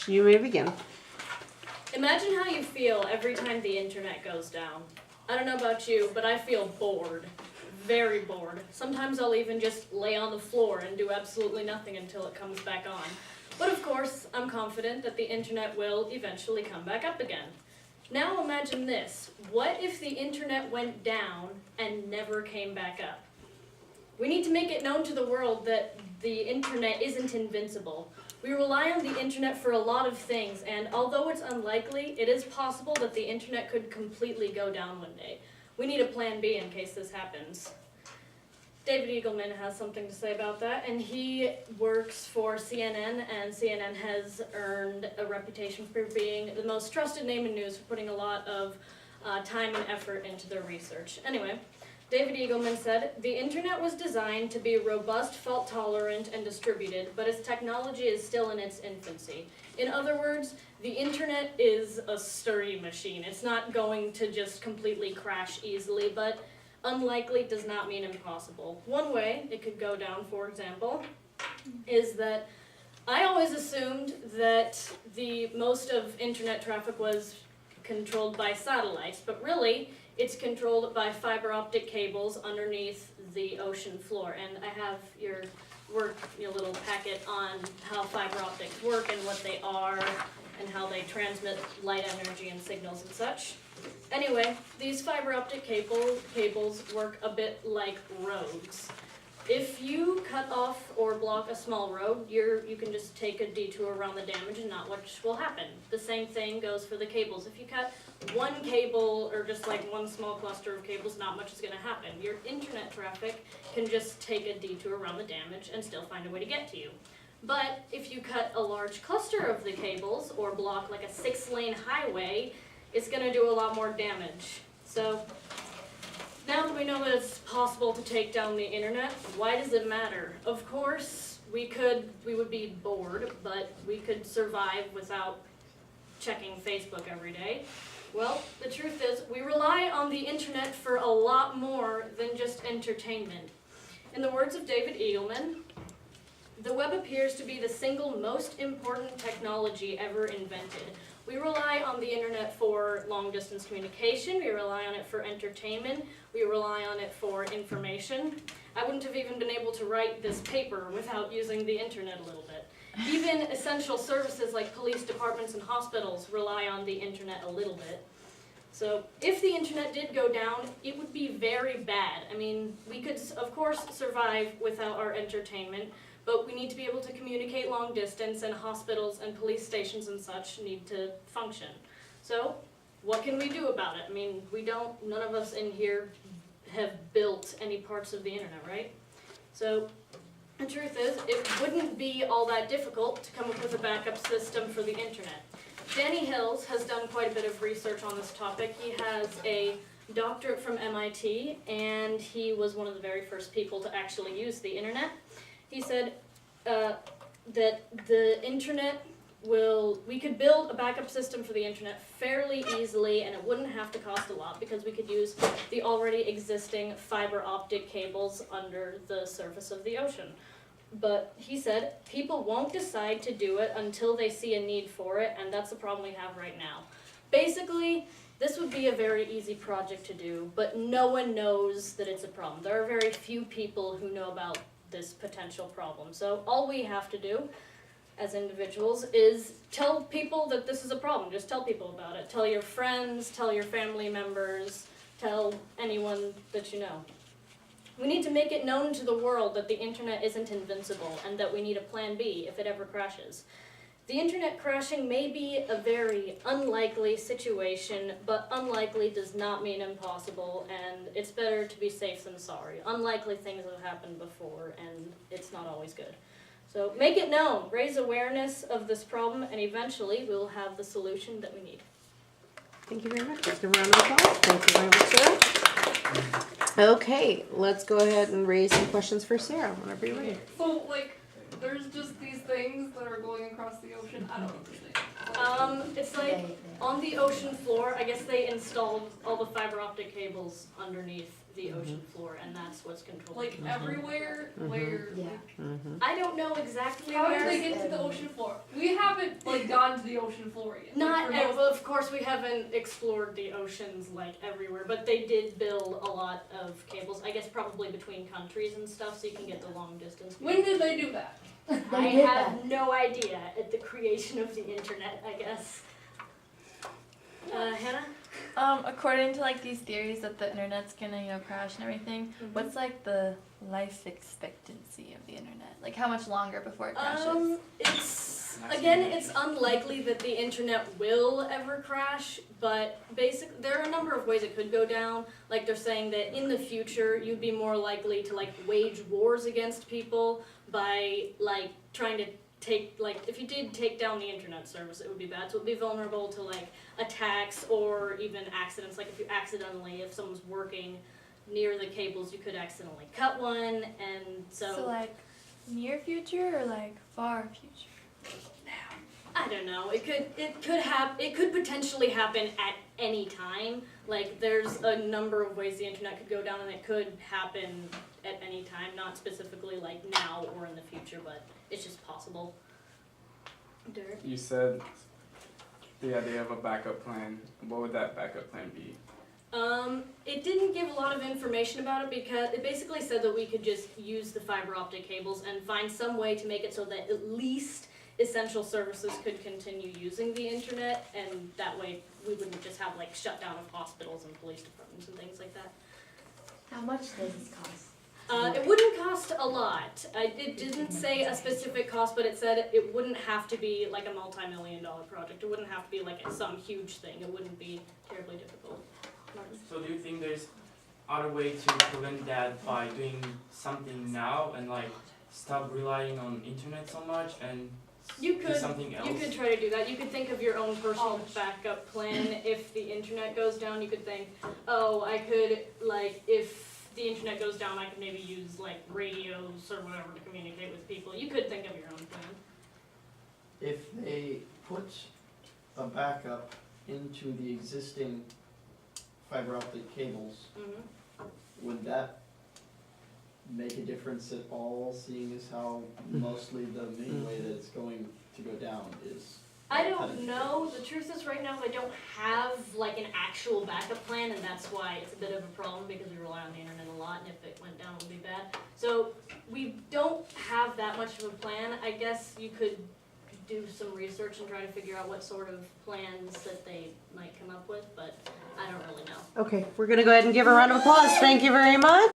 You may begin. Imagine how you feel every time the internet goes down. I don't know about you, but I feel bored. Very bored. Sometimes I'll even just lay on the floor and do absolutely nothing until it comes back on. But of course, I'm confident that the internet will eventually come back up again. Now imagine this. What if the internet went down and never came back up? We need to make it known to the world that the internet isn't invincible. We rely on the internet for a lot of things, and although it's unlikely, it is possible that the internet could completely go down one day. We need a plan B in case this happens. David Eagleman has something to say about that, and he works for CNN, and CNN has earned a reputation for being the most trusted name in news, for putting a lot of time and effort into their research. Anyway, David Eagleman said, "The internet was designed to be robust, fault-tolerant, and distributed, but its technology is still in its infancy. In other words, the internet is a sturdy machine. It's not going to just completely crash easily, but unlikely does not mean impossible. One way it could go down, for example, is that I always assumed that the most of internet traffic was controlled by satellites, but really it's controlled by fiber optic cables underneath the ocean floor. And I have your little packet on how fiber optics work and what they are and how they transmit light energy and signals and such. Anyway, these fiber optic cables work a bit like roads. If you cut off or block a small road, you can just take a detour around the damage and not much will happen. The same thing goes for the cables. If you cut one cable or just like one small cluster of cables, not much is going to happen. Your internet traffic can just take a detour around the damage and still find a way to get to you. But if you cut a large cluster of the cables or block like a 6-lane highway, it's going to do a lot more damage. So now that we know that it's possible to take down the internet, why does it matter? Of course, we would be bored, but we could survive without checking Facebook every day. Well, the truth is, we rely on the internet for a lot more than just entertainment. In the words of David Eagleman, the web appears to be the single most important technology ever invented. We rely on the internet for long-distance communication, we rely on it for entertainment, we rely on it for information. I wouldn't have even been able to write this paper without using the internet a little bit. Even essential services like police departments and hospitals rely on the internet a little bit. So if the internet did go down, it would be very bad. I mean, we could, of course, survive without our entertainment, but we need to be able to communicate long distance, and hospitals and police stations and such need to function. So what can we do about it? I mean, none of us in here have built any parts of the internet, right? So the truth is, it wouldn't be all that difficult to come up with a backup system for the internet. Danny Hills has done quite a bit of research on this topic. He has a doctorate from MIT, and he was one of the very first people to actually use the internet. He said that the internet we could build a backup system for the internet fairly easily, and it wouldn't have to cost a lot because we could use the already existing fiber optic cables under the surface of the ocean. But he said people won't decide to do it until they see a need for it, and that's the problem we have right now. Basically, this would be a very easy project to do, but no one knows that it's a problem. There are very few people who know about this potential problem. So all we have to do as individuals is tell people that this is a problem. Just tell people about it. Tell your friends, tell your family members, tell anyone that you know. We need to make it known to the world that the internet isn't invincible and that we need a plan B if it ever crashes. The internet crashing may be a very unlikely situation, but unlikely does not mean impossible, and it's better to be safe than sorry. Unlikely things have happened before, and it's not always good. So make it known, raise awareness of this problem, and eventually we'll have the solution that we need. Thank you very much. Let's give a round of applause. Thank you very much, Sarah. Okay, let's go ahead and raise some questions for Sarah whenever you're ready. So, there's just these things that are going across the ocean. I don't understand. It's like on the ocean floor, I guess they installed all the fiber optic cables underneath the ocean floor, and that's what's controlling it. Everywhere where, I don't know exactly how where. did they get to the ocean floor? We haven't, gone to the ocean floor yet. Not, Like, for most- well, of course, we haven't explored the oceans like everywhere, but they did build a lot of cables. I guess probably between countries and stuff, so you can get the long distance. When did they do that? I have no idea at the creation of the internet, I guess. Hannah? According to like these theories that the internet's gonna crash and everything, what's like the life expectancy of the internet? Like how much longer before it crashes? It's unlikely that the internet will ever crash, but there are a number of ways it could go down. Like they're saying that in the future you'd be more likely to like wage wars against people by like trying to if you did take down the internet service, it would be bad. So it would be vulnerable to like attacks or even accidents. Like if someone's working near the cables, you could accidentally cut one, and So like near future or like far future? I don't know. It could potentially happen at any time. Like there's a number of ways the internet could go down, and it could happen at any time. Not specifically like now or in the future, but it's just possible. Derek? You said the idea of a backup plan. What would that backup plan be? It didn't give a lot of information about it because it basically said that we could just use the fiber optic cables and find some way to make it so that at least essential services could continue using the internet, and that way we wouldn't just have like shutdown of hospitals and police departments and things like that. How much does this cost? It wouldn't cost a lot. It didn't say a specific cost, but it said it wouldn't have to be like a multi-million-dollar project. It wouldn't have to be like some huge thing. It wouldn't be terribly difficult. Martin? So do you think there's other way to prevent that by doing something now and like stop relying on internet so much and You do could, something else? you could try to do that. You could think of your own personal backup plan. If the internet goes down, you could think, oh, I could, like, if the internet goes down, I could maybe use, like, radios or whatever to communicate with people. You could think of your own plan. If they put a backup into the existing fiber optic cables, would that make a difference at all, seeing as how mostly the main way that it's going to go down is? I don't know. The truth is right now I don't have like an actual backup plan, and that's why it's a bit of a problem because we rely on the internet a lot, and if it went down it would be bad. So we don't have that much of a plan. I guess you could do some research and try to figure out what sort of plans that they might come up with, but I don't really know. Okay, we're gonna go ahead and give a round of applause. Thank you very much.